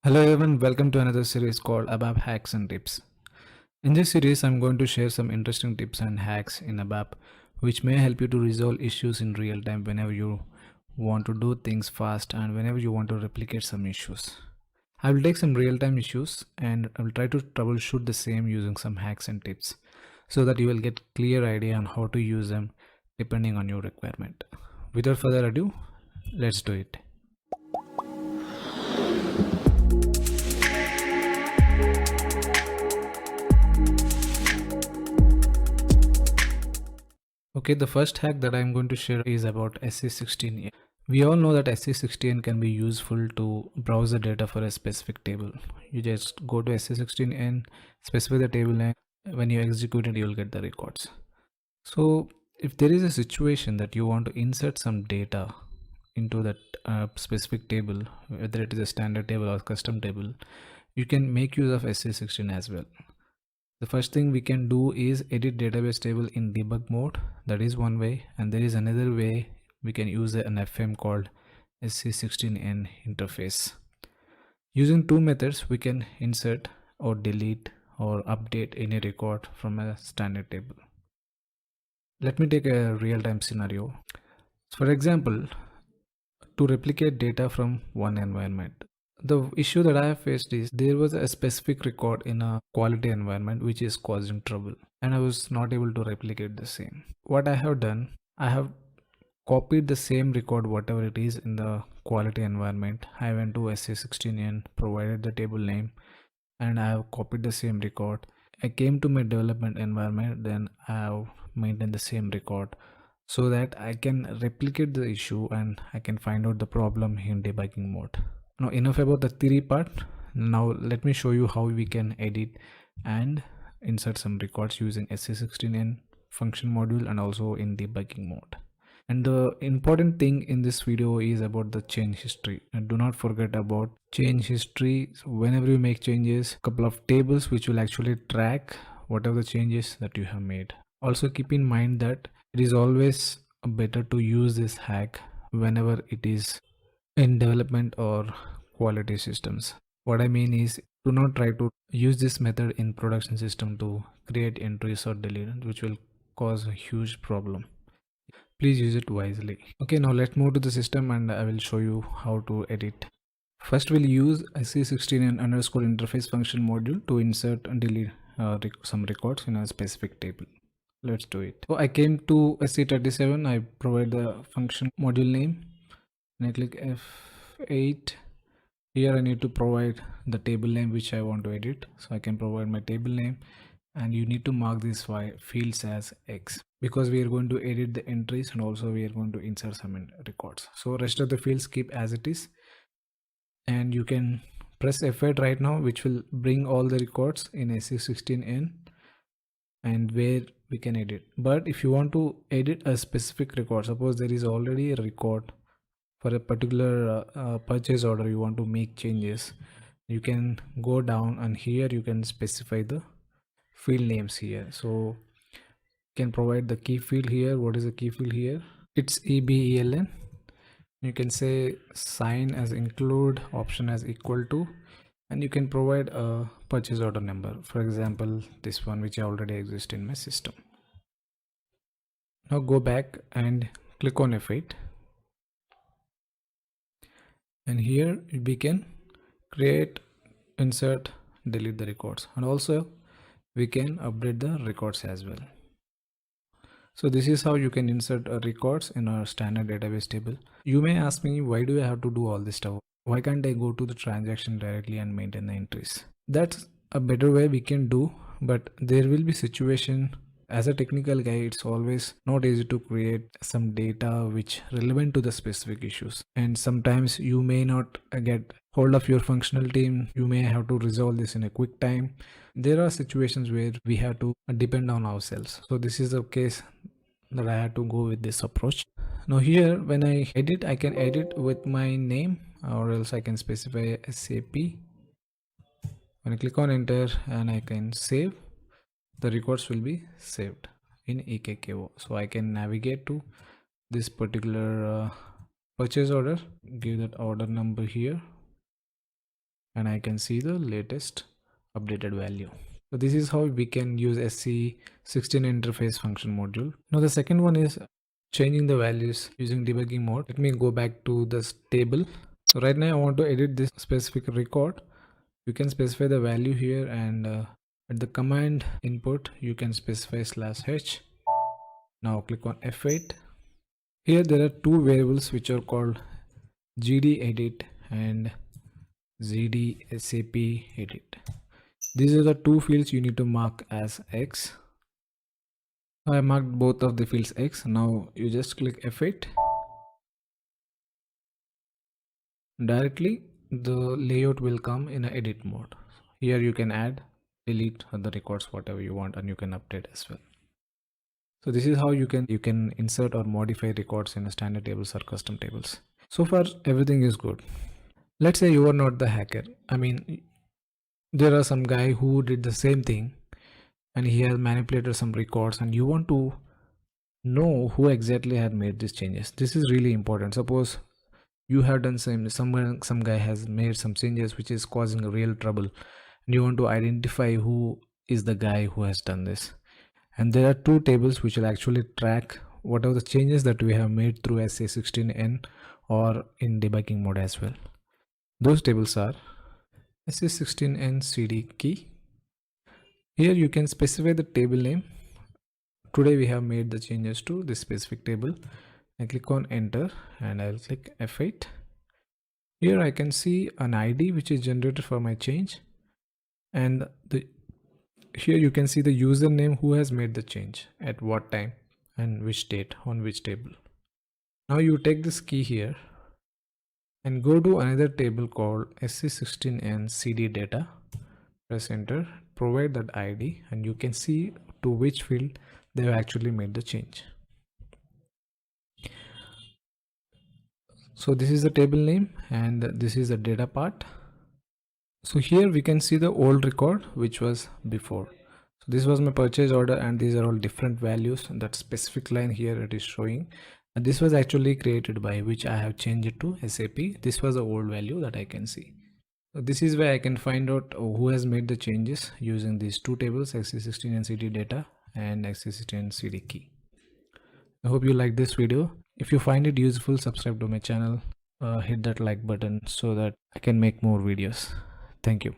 Hello everyone, welcome to another series called ABAP Hacks and Tips. In this series, I'm going to share some interesting tips and hacks in ABAP which may help you to resolve issues in real time whenever you want to do things fast and whenever you want to replicate some issues. I will take some real time issues and I will try to troubleshoot the same using some hacks and tips so that you will get clear idea on how to use them depending on your requirement. Without further ado, let's do it. Okay, the first hack that I'm going to share is about SE16N. We all know that SE16N can be useful to browse the data for a specific table. You just go to SE16N, specify the table name. When you execute it, you'll get the records. So if there is a situation that you want to insert some data into that specific table, whether it is a standard table or custom table, you can make use of SE16 as well. The first thing we can do is edit database table in debug mode. That is one way, and there is another way we can use an FM called SE16N interface. Using two methods, we can insert or delete or update any record from a standard table. Let me take a real-time scenario. For example, to replicate data from one environment. The issue that I have faced is there was a specific record in a quality environment which is causing trouble and I was not able to replicate the same. What I have done, I have copied the same record whatever it is in the quality environment. I went to SE16N, provided the table name and I have copied the same record. I came to my development environment, then I have maintained the same record so that I can replicate the issue and I can find out the problem in debugging mode. Now enough about the theory part. Now let me show you how we can edit and insert some records using SE16N function module and also in debugging mode. And the important thing in this video is about the change history, and do not forget about change history. So whenever you make changes, a couple of tables which will actually track whatever the changes that you have made. Also keep in mind that it is always better to use this hack whenever it is in development or quality systems. What I mean is, do not try to use this method in production system to create entries or delete, which will cause a huge problem. Please use it wisely. Okay, now let's move to the system and I will show you how to edit. First, we'll use SE16N underscore interface function module to insert and delete some records in a specific table. Let's do it. So I came to SE37, I provide the function module name and I click F8. Here I need to provide the table name which I want to edit. So I can provide my table name and you need to mark these fields as X because we are going to edit the entries and also we are going to insert some records. So rest of the fields keep as it is and you can press F8 right now, which will bring all the records in SE16N and where we can edit. But if you want to edit a specific record, suppose there is already a record for a particular purchase order, you want to make changes, you can go down and here you can specify the field names here. So you can provide the key field here. What is the key field here? It's EBELN. You can say sign as include, option as equal to, and you can provide a purchase order number, for example this one which already exists in my system. Now go back and click on F8 and here we can create, insert, delete the records and also we can update the records as well. So this is how you can insert records in our standard database table. You may ask me, why do I have to do all this stuff? Why can't I go to the transaction directly and maintain the entries? That's a better way we can do, but there will be situation. As a technical guy, it's always not easy to create some data which relevant to the specific issues. And sometimes you may not get hold of your functional team. You may have to resolve this in a quick time. There are situations where we have to depend on ourselves. So this is the case that I had to go with this approach. Now here, when I edit, I can edit with my name or else I can specify SAP. When I click on enter and I can save, the records will be saved in EKKO. So I can navigate to this particular purchase order, give that order number here and I can see the latest updated value. So this is how we can use SE16 interface function module. Now the second one is changing the values using debugging mode. Let me go back to this table. So right now I want to edit this specific record. You can specify the value here, and at the command input you can specify /h. Now click on F8. Here there are two variables which are called gdedit and gdsapedit. These are the two fields you need to mark as X. I marked both of the fields X. Now you just click F8. Directly the layout will come in a edit mode. Here you can add, delete the records, whatever you want, and you can update as well. So this is how you can insert or modify records in a standard tables or custom tables. So far everything is good. Let's say you are not the hacker. I mean, there are some guy who did the same thing and he has manipulated some records, and you want to know who exactly had made these changes. This is really important. Suppose you have done some guy has made some changes which is causing a real trouble, and you want to identify who is the guy who has done this. And there are two tables which will actually track what are the changes that we have made through SE16N or in debugging mode as well. Those tables are SE16N CD key. Here you can specify the table name. Today we have made the changes to this specific table. I click on enter and I'll click F8. Here I can see an ID which is generated for my change, and here you can see the username who has made the change, at what time and which date, on which table. Now you take this key here and go to another table called SE16N CD data. Press enter, provide that ID, and you can see to which field they have actually made the change. So this is the table name and this is the data part. So here we can see the old record which was before. So this was my purchase order, and these are all different values. That specific line here it is showing, and this was actually created by which I have changed it to SAP. This was the old value that I can see. So this is where I can find out who has made the changes using these two tables, SE16N CD data and SE16N CD key. I hope you like this video. If you find it useful, subscribe to my channel, hit that like button so that I can make more videos. Thank you.